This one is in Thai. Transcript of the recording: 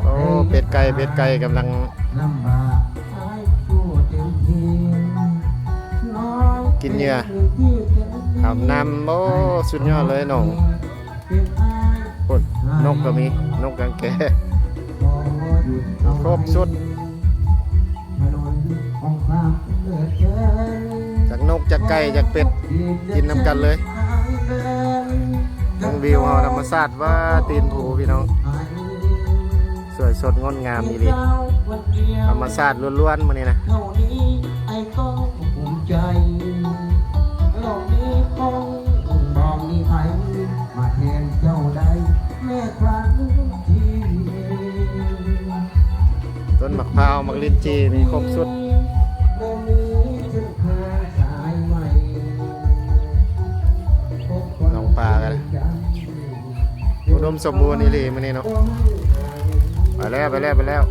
โอ้เป็ดไก่กำลังกินเหยื่ออาบน้ำโอ้สุดยอดเลยน้องพุ่นนกก็มีนกกังแกครบสุดจากนกจากไก่จากเป็ดกินน้ำกันเลยทั้งวิวเอาธรรมชาติว่าตีนผูพี่น้องสวยสดงดงามดีเลยธรรมชาติล้วนๆมานี่นะต้นมะพร้าวมะลินจีมีครบสุดน้องปลากันอุดมสมบูรณ์นี่เลยมันนี่เนาะไปแล้ว